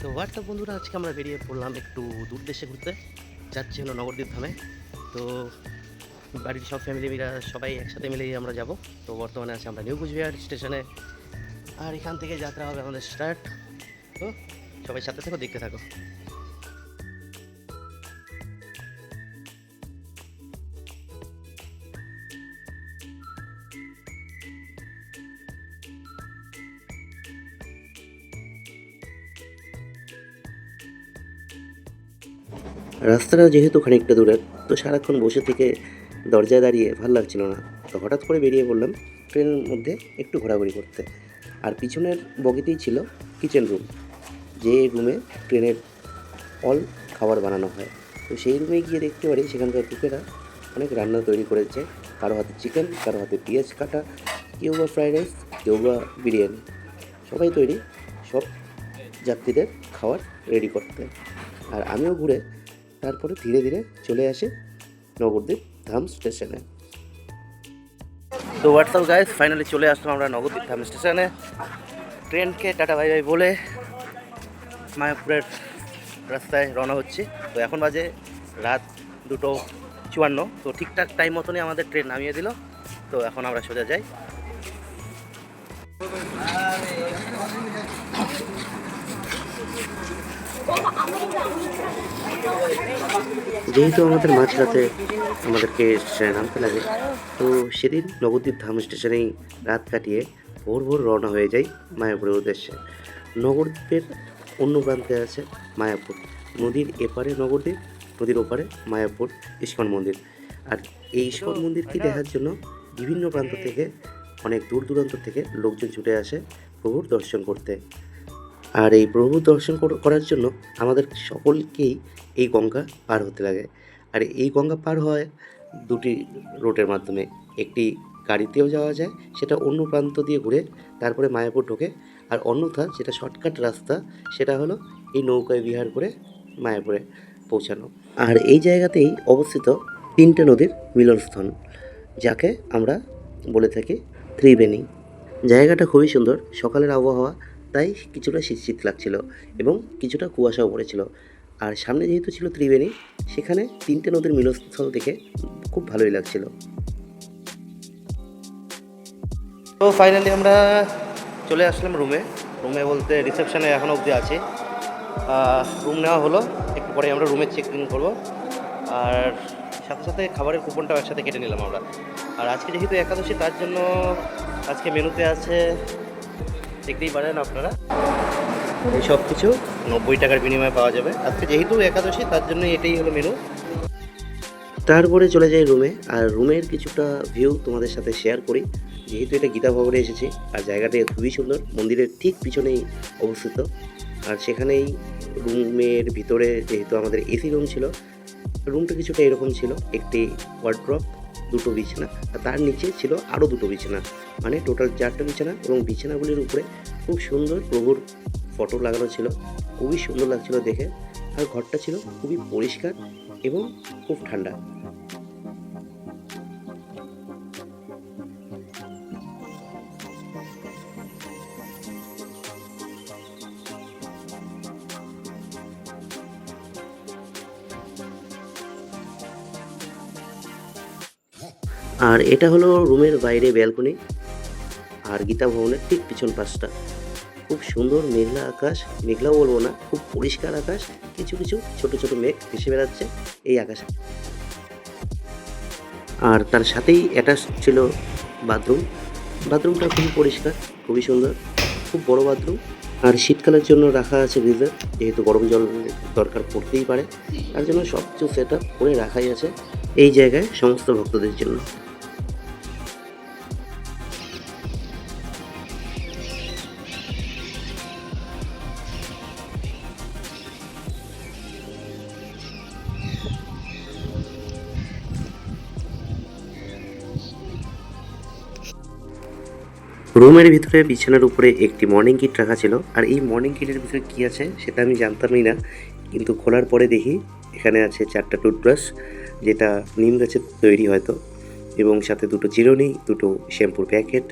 তো হোয়াটসঅ্যাপ বন্ধুরা, আজকে আমরা বেরিয়ে পড়লাম একটু দূর দেশে ঘুরতে। যাচ্ছি হলো নবদ্বীপ ধামে। তো বাড়ির সব ফ্যামিলি মিলে সবাই একসাথে মিলেই আমরা যাব। তো বর্তমানে আছি আমরা নিউ কুচবিহার স্টেশনে, আর এখান থেকে যাত্রা হবে আমাদের স্টার্ট। তো সবাই সাথে থাকো, দেখতে থাকো। রাস্তাটা যেহেতু খানিকটা দূরের, তো সারাক্ষণ বসে থেকে দরজায় দাঁড়িয়ে ভাল লাগছিল না। তো হঠাৎ করে বেরিয়ে পড়লাম ট্রেনের মধ্যে একটু ঘোরাঘুরি করতে। আর পিছনের বগিতেই ছিল কিচেন রুম, যে রুমে ট্রেনের অল খাবার বানানো হয়। তো সেই রুমে গিয়ে দেখতে পারি সেখানকার কুকেরা অনেক রান্না তৈরি করেছে। কারো হাতে চিকেন, কারো হাতে পেঁয়াজ কাটা, কেউ বা ফ্রাইড রাইস, কেউ বা বিরিয়ানি। সবাই তৈরি সব যাত্রীদের খাবার রেডি করতে। আর আমিও ঘুরে তারপরে ধীরে ধীরে চলে আসি নবদ্বীপ ধাম স্টেশনে। তো হোয়াটসঅ্যাপ গাইস, ফাইনালি চলে আসলাম আমরা নবদ্বীপ ধাম স্টেশনে। ট্রেনকে টাটা বাই বাই বলে মায়াপুরের রাস্তায় রওনা হচ্ছি। তো এখন বাজে রাত 2:54। তো ঠিকঠাক টাইম মতনই আমাদের ট্রেন নামিয়ে দিল। তো এখন আমরা সোজা যাই। যেহেতু আমাদের মাঝরাতে আমাদেরকে স্টেশনে নামতে লাগে, তো সেদিন নবদ্বীপ ধাম স্টেশনেই রাত কাটিয়ে ভোর ভোর রওনা হয়ে যাই মায়াপুরের উদ্দেশ্যে। নবদ্বীপের অন্য প্রান্তে আছে মায়াপুর, নদীর এপারে নবদ্বীপ, নদীর ওপারে মায়াপুর ইস্কন মন্দির। আর এই ইস্কন মন্দিরটি দেখার জন্য বিভিন্ন প্রান্ত থেকে, অনেক দূর দূরান্ত থেকে লোকজন ছুটে আসে প্রভুর দর্শন করতে। আর এই প্রভুর দর্শন করার জন্য আমাদের সকলকেই এই গঙ্গা পার হতে লাগে। আর এই গঙ্গা পার হয় দুটি রুটের মাধ্যমে। একটি গাড়িতেও যাওয়া যায়, সেটা অন্য প্রান্ত দিয়ে ঘুরে তারপরে মায়াপুর ঢোকে। আর অন্যথা যেটা শর্টকাট রাস্তা, সেটা হলো এই নৌকায় বিহার করে মায়াপুরে পৌঁছানো। আর এই জায়গাতেই অবস্থিত তিনটে নদীর মিলনস্থল, যাকে আমরা বলে থাকি ত্রিবেণী। জায়গাটা খুবই সুন্দর। সকালের আবহাওয়া, তাই কিছুটা শীত শীত লাগছিল এবং কিছুটা কুয়াশাও পড়েছিল। আর সামনে যেহেতু ছিল ত্রিবেণী, সেখানে তিনটে নদীর মিলনস্থল দেখে খুব ভালোই লাগছিল। তো ফাইনালি আমরা চলে আসলাম রুমে। রুমে বলতে রিসেপশনে এখনও অবধি আছে। রুম নেওয়া হলো, একটু পরে আমরা রুমে চেক ইন করবো। আর সাথে সাথে খাবারের কুপনটাও একসাথে কেটে নিলাম আমরা। আর আজকে যেহেতু একাদশী, তার জন্য আজকে মেনুতে আছে, দেখতেই পারেন আপনারা, এই সব কিছু 90 টাকার বিনিময়ে পাওয়া যাবে। আজকে যেহেতু একাদশী, তার জন্য এটাই হলো মেনু। তারপরে চলে যাই রুমে। আর রুমের কিছুটা ভিউ তোমাদের সাথে শেয়ার করি। যেহেতু এটা গীতা ভবনে এসেছি, আর জায়গাটা খুবই সুন্দর, মন্দিরের ঠিক পিছনেই অবস্থিত। আর সেখানেই রুমের ভিতরে যেহেতু আমাদের এসি রুম ছিল, রুমটা কিছুটা এরকম ছিল: একটি ওয়ার্ড্রপ, দুটো বিছানা, আর তার নিচে ছিল আরও দুটো বিছানা, মানে টোটাল 4টা বিছানা। এবং বিছানাগুলির উপরে খুব সুন্দর প্রভুর ফটো লাগানো ছিল, খুবই সুন্দর লাগছিল দেখে। আর ঘরটা ছিল খুবই পরিষ্কার এবং খুব ঠান্ডা। আর এটা হলো রুমের বাইরে ব্যালকনি, আর গীতা ভবনের ঠিক পিছন পাশটা। খুব সুন্দর মেঘলা আকাশ, মেঘলাও বলবো না, খুব পরিষ্কার আকাশ। কিছু কিছু ছোট ছোট মেঘ ভেসে বেড়াচ্ছে এই আকাশে। আর তার সাথেই অ্যাটাচ ছিল বাথরুম। বাথরুমটা খুবই পরিষ্কার, খুবই সুন্দর, খুব বড় বাথরুম। আর শীতকালের জন্য রাখা আছে গিজার, যেহেতু গরম জল দরকার পড়তেই পারে, তার জন্য সব কিছু সেট আপ করে রাখাই আছে এই জায়গায় সমস্ত ভক্তদের জন্য। রুমের ভিতরে বিছানার উপরে একটি মর্নিং কিট রাখা ছিল। আর এই মর্নিং কিটের ভিতরে কী আছে সেটা আমি জানতামই না, কিন্তু খোলার পরে দেখি এখানে আছে 4টা টুথব্রাশ, যেটা নিম গাছের তৈরি হয়তো, এবং সাথে দুটো চিরুনি, দুটো শ্যাম্পুর প্যাকেট,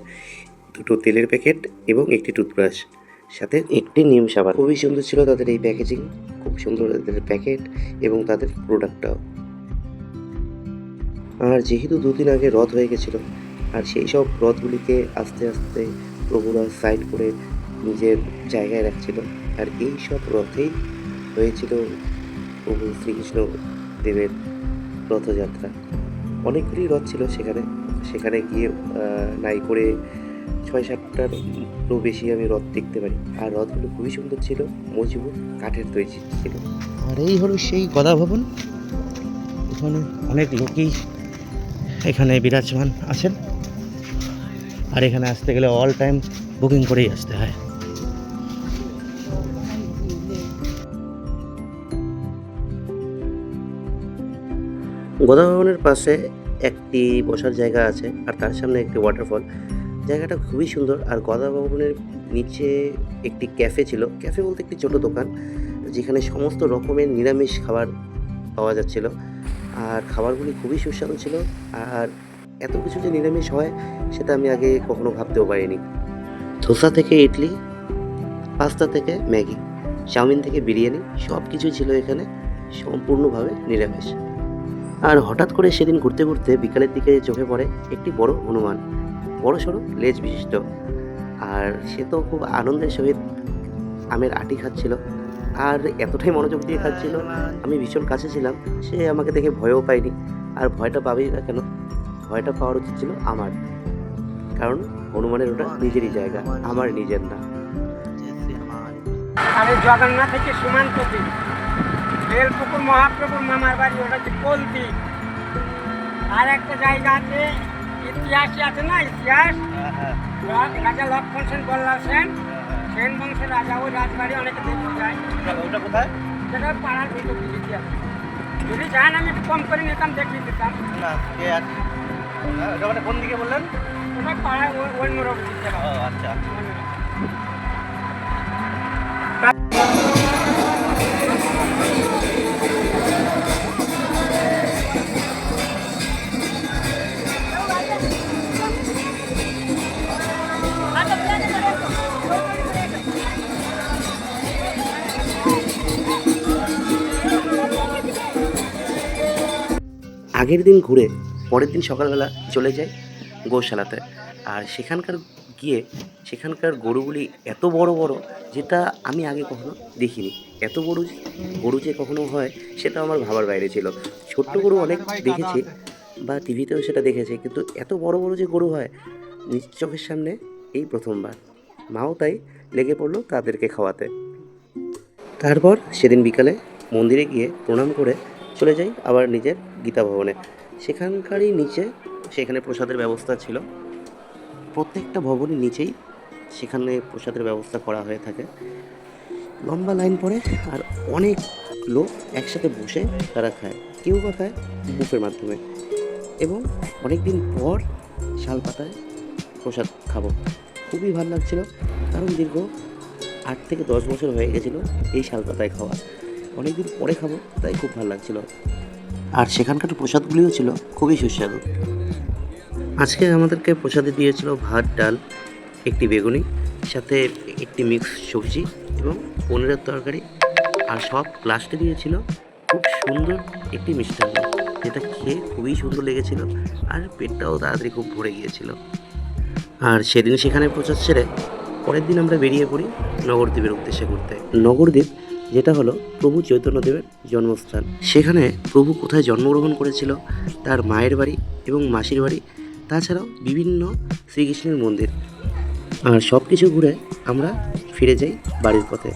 দুটো তেলের প্যাকেট এবং একটি টুথব্রাশ। সাথে একটি নিম সাবান। খুবই সুন্দর ছিল তাদের এই প্যাকেজিং, খুব সুন্দর তাদের প্যাকেট এবং তাদের প্রোডাক্টটাও। আর যেহেতু দুদিন আগে রথ হয়ে গেছিলো, আর সেই সব রথগুলিকে আস্তে আস্তে প্রভুরা সাইড করে নিজের জায়গায় রাখছিল। আর এই সব রথেই হয়েছিল প্রভু শ্রীকৃষ্ণ দেবের রথযাত্রা। অনেকগুলি রথ ছিল সেখানে গিয়ে নাই করে ৬-৭টার বেশি আমি রথ দেখতে পারি। আর রথগুলো খুবই সুন্দর ছিল, মজবুত কাঠের তৈরি ছিল। আর এই হলো সেই গদা ভবন। এখানে অনেক লোকই এখানে বিরাজমান আছেন, আর এখানে আসতে গেলে অল টাইম বুকিং করেই আসতে হয়। গদা ভবনের পাশে একটি বসার জায়গা আছে, আর তার সামনে একটি ওয়াটারফল। জায়গাটা খুবই সুন্দর। আর গদা ভবনের নিচে একটি ক্যাফে ছিল, ক্যাফে বলতে একটি ছোট দোকান, যেখানে সমস্ত রকমের নিরামিষ খাবার পাওয়া যাচ্ছিল। আর খাবারগুলি খুবই সুস্বাদু ছিল। আর এত কিছু যে নিরামিষ হয় সেটা আমি আগে কখনো ভাবতেও পারিনি। ধোসা থেকে ইডলি, পাস্তা থেকে ম্যাগি, চাউমিন থেকে বিরিয়ানি, সব কিছুই ছিল এখানে সম্পূর্ণভাবে নিরামিষ। আর হঠাৎ করে সেদিন ঘুরতে ঘুরতে বিকালের দিকে চোখে পড়ে একটি বড় হনুমান, বড় সড়ো লেজ বিশিষ্ট। আর সে তো খুব আনন্দের সহিত আমের আটি খাচ্ছিল, আর এতটাই মনোযোগ দিয়ে খাচ্ছিল, আমি ভীষণ কাছে ছিলাম। সে আমাকে দেখে ভয়ও পায়নি। আর ভয়টা পাবেই না কেন, ভয়টা পাওয়ার উচিত ছিল আমার, কারণ হনুমানের ওটা নিজেরই জায়গা, আমার নিজের না। আরে জগন্নাথ থেকে সীমান্ত দ্বীপ, বেলপুকুর মহাপ্রভুর মামার বাড়ি, ওটা হচ্ছে কোলদ্বীপ। আর একটা জায়গা আছে, ইতিহাসে আছে না, ইতিহাস, রাজা লক্ষ্মণ সেন, বল্লাল সেন, সেন বংশের রাজা, ওই রাজবাড়ি অনেকে দেখতে যায়। ওটা কোথায়? সেটা পাড়ার ভিতর দিকে আছে। যদি যান আমি একটু কম করে নিতাম, দেখিয়ে দিতাম। না, কে আছে? ওটা মানে কোন দিকে বললেন? ওটা পাড়ার অন্য রকম দিতে ও আচ্ছা। আগের দিন ঘুরে পরের দিন সকালবেলা চলে যাই গোশালাতে। আর সেখানকার গরুগুলি এত বড় বড়, যেটা আমি আগে কখনো দেখিনি। এত বড় গরু যে কখনো হয় সেটা আমার ভাবার বাইরে ছিল। ছোট্ট গরু অনেক দেখেছি বা টিভিতেও সেটা দেখেছি, কিন্তু এত বড় বড় যে গরু হয় নিজ চোখের সামনে এই প্রথমবার। মাও তাই লেগে পড়লো তাদেরকে খাওয়াতে। তারপর সেদিন বিকালে মন্দিরে গিয়ে প্রণাম করে চলে যাই আবার নিজের গীতা ভবনে। সেখানকারই নিচে সেখানে প্রসাদের ব্যবস্থা ছিল। প্রত্যেকটা ভবনের নিচেই সেখানে প্রসাদের ব্যবস্থা করা হয়ে থাকে। লম্বা লাইন পড়ে, আর অনেক লোক একসাথে বসে তারা খায়, কেউ বা খায় বুফের মাধ্যমে। এবং অনেক দিন পর শাল পাতায় প্রসাদ খাবো, খুবই ভালো লাগছিল, কারণ দীর্ঘ 8 থেকে 10 বছর হয়ে গেছিলো এই শাল পাতায় খাওয়া। অনেকদিন পরে খাবো, তাই খুব ভালো লাগছিল। আর সেখানকার প্রসাদগুলিও ছিল খুবই সুস্বাদু। আজকে আমাদেরকে প্রসাদে দিয়েছিল ভাত, ডাল, একটি বেগুনি, সাথে একটি মিক্স সবজি এবং পনিরের তরকারি। আর সব লাস্টে দিয়েছিল খুব সুন্দর একটি মিষ্টান্ন, যেটা খেয়ে খুবই সুন্দর লেগেছিল। আর পেটটাও তাড়াতাড়ি খুব ভরে গিয়েছিল। আর সেদিন সেখানে প্রসাদ সেরে পরের দিন আমরা বেরিয়ে পড়ি নগরদ্বীপের উদ্দেশ্যে ঘুরতে। নগরদ্বীপ যেটা হলো প্রভু চৈতন্যদেবের জন্মস্থান। সেখানে প্রভু কোথায় জন্মগ্রহণ করেছিল, তার মায়ের বাড়ি এবং মাসির বাড়ি, তাছাড়াও বিভিন্ন শ্রীকৃষ্ণের মন্দির। আর সব কিছু ঘুরে আমরা ফিরে যাই বাড়ির পথে।